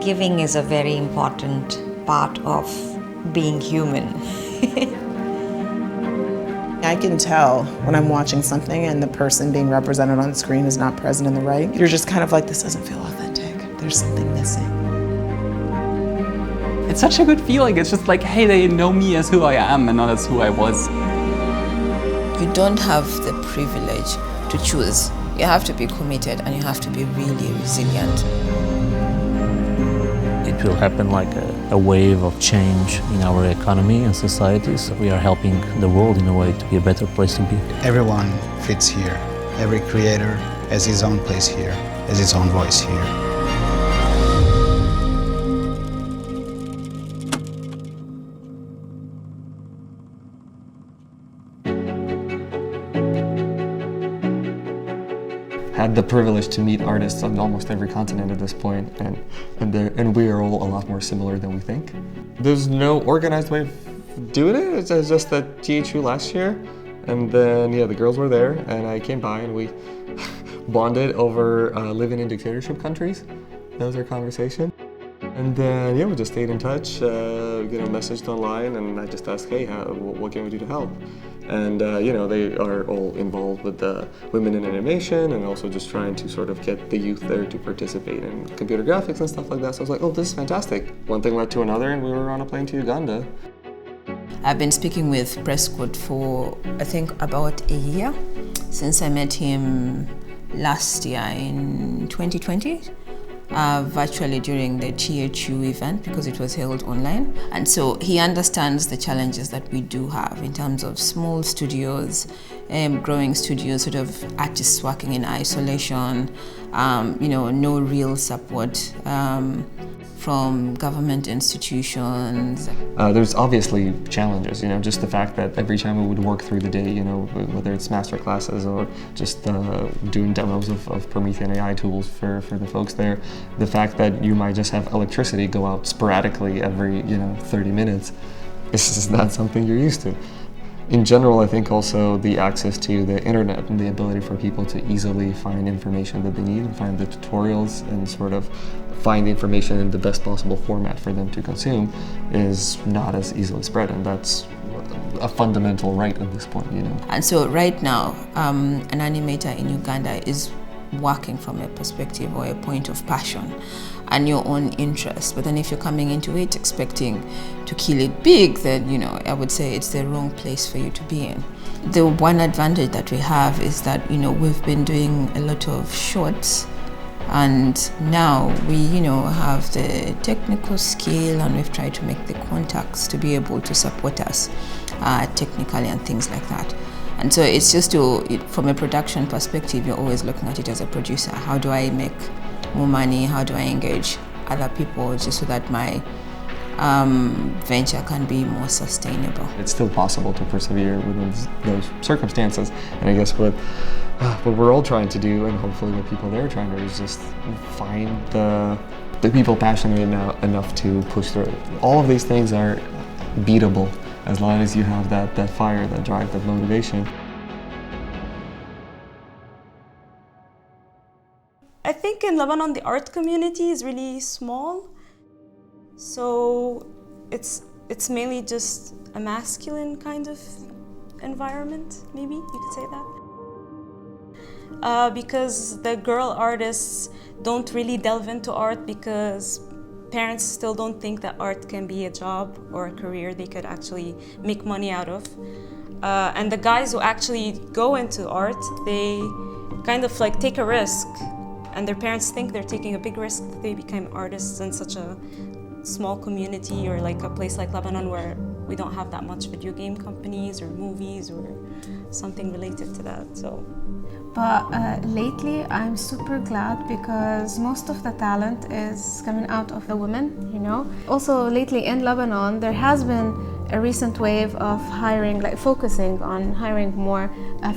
Giving is a very important part of being human. I can tell when I'm watching something and the person being represented on screen is not present in the writing. You're just kind of like, this doesn't feel authentic. There's something missing. It's such a good feeling. It's just like, hey, they know me as who I am and not as who I was. You don't have the privilege to choose. You have to be committed and you have to be really resilient. It will happen like a wave of change in our economy and society, so we are helping the world in a way to be a better place to be. Everyone fits here. Every creator has his own place here, has his own voice here. Had the privilege to meet artists on almost every continent at this point, and we are all a lot more similar than we think. There's no organized way of doing it. It's just that THU last year, and then the girls were there, and I came by and we bonded over living in dictatorship countries. That was our conversation. And then we just stayed in touch, messaged online, and I just asked, hey, what can we do to help? And they are all involved with the women in animation and also just trying to sort of get the youth there to participate in computer graphics and stuff like that. So I was like, oh, this is fantastic. One thing led to another, and we were on a plane to Uganda. I've been speaking with Prescott for, I think, about a year since I met him last year in 2020. Virtually during the THU event because it was held online. And so he understands the challenges that we do have in terms of small studios, growing studios, sort of artists working in isolation, no real support from government institutions. There's obviously challenges, just the fact that every time we would work through the day, whether it's master classes or just doing demos of Promethean AI tools for the folks there, the fact that you might just have electricity go out sporadically every 30 minutes, this is not something you're used to. In general, I think also the access to the internet and the ability for people to easily find information that they need and find the tutorials and sort of find the information in the best possible format for them to consume is not as easily spread, and that's a fundamental right at this point, And so right now, an animator in Uganda is working from a perspective or a point of passion and your own interest. But then if you're coming into it expecting to kill it big, then, I would say it's the wrong place for you to be in. The one advantage that we have is that, we've been doing a lot of shorts, and now we, have the technical skill, and we've tried to make the contacts to be able to support us technically and things like that. And so it's just from a production perspective, you're always looking at it as a producer. How do I make more money? How do I engage other people just so that my venture can be more sustainable? It's still possible to persevere within those circumstances. And I guess what we're all trying to do, and hopefully what people there are trying to do, is just find the people passionate enough to push through. All of these things are beatable as long as you have that fire, that drive, that motivation. I think in Lebanon the art community is really small, so it's mainly just a masculine kind of environment, maybe you could say that. Because the girl artists don't really delve into art because parents still don't think that art can be a job or a career they could actually make money out of. And the guys who actually go into art, they kind of like take a risk, and their parents think they're taking a big risk that they become artists in such a small community or like a place like Lebanon where we don't have that much video game companies or movies or something related to that. But lately I'm super glad because most of the talent is coming out of the women, Also lately in Lebanon there has been a recent wave of hiring, focusing on hiring more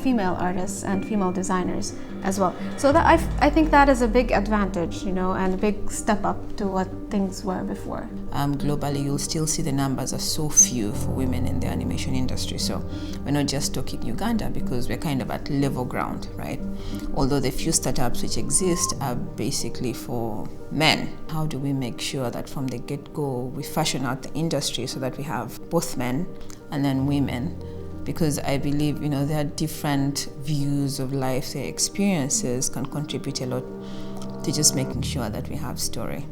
female artists and female designers as well. So that I think that is a big advantage, and a big step up to what things were before. Globally, you'll still see the numbers are so few for women in the animation industry. So we're not just talking Uganda because we're kind of at level ground. right? Although the few startups which exist are basically for men. How do we make sure that from the get-go we fashion out the industry so that we have both men and then women? Because I believe, there are different views of life, their experiences can contribute a lot to just making sure that we have story.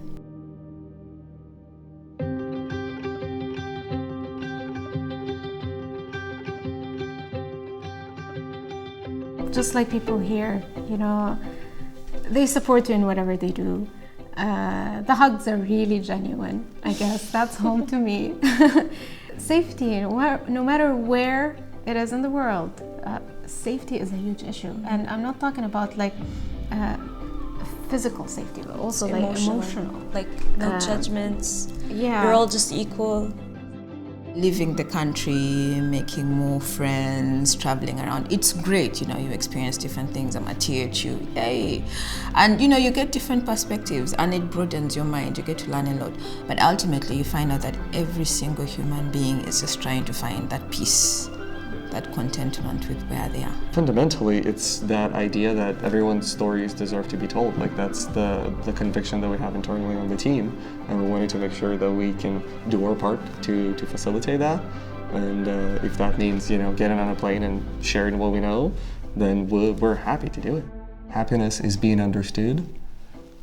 Just like people here, they support you in whatever they do. The hugs are really genuine. I guess that's home to me. Safety, no matter where it is in the world, safety is a huge issue. And I'm not talking about physical safety, but also emotional. Like no judgments. Yeah. We're all just equal. Living the country, making more friends, traveling around, it's great, you experience different things. I'm at THU, yay! And you get different perspectives and it broadens your mind, you get to learn a lot. But ultimately you find out that every single human being is just trying to find that peace, that contentment with where they are. Fundamentally, it's that idea that everyone's stories deserve to be told. Like that's the conviction that we have internally on the team, and we're wanting to make sure that we can do our part to facilitate that. And if that means getting on a plane and sharing what we know, then we're happy to do it. Happiness is being understood,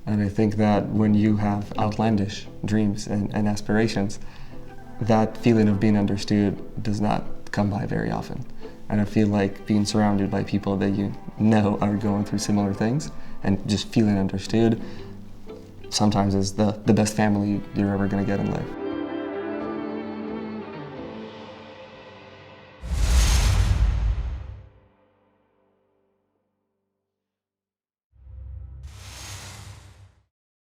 and I think that when you have outlandish dreams and aspirations, that feeling of being understood does not come by very often. And I feel like being surrounded by people that are going through similar things and just feeling understood sometimes is the best family you're ever going to get in life.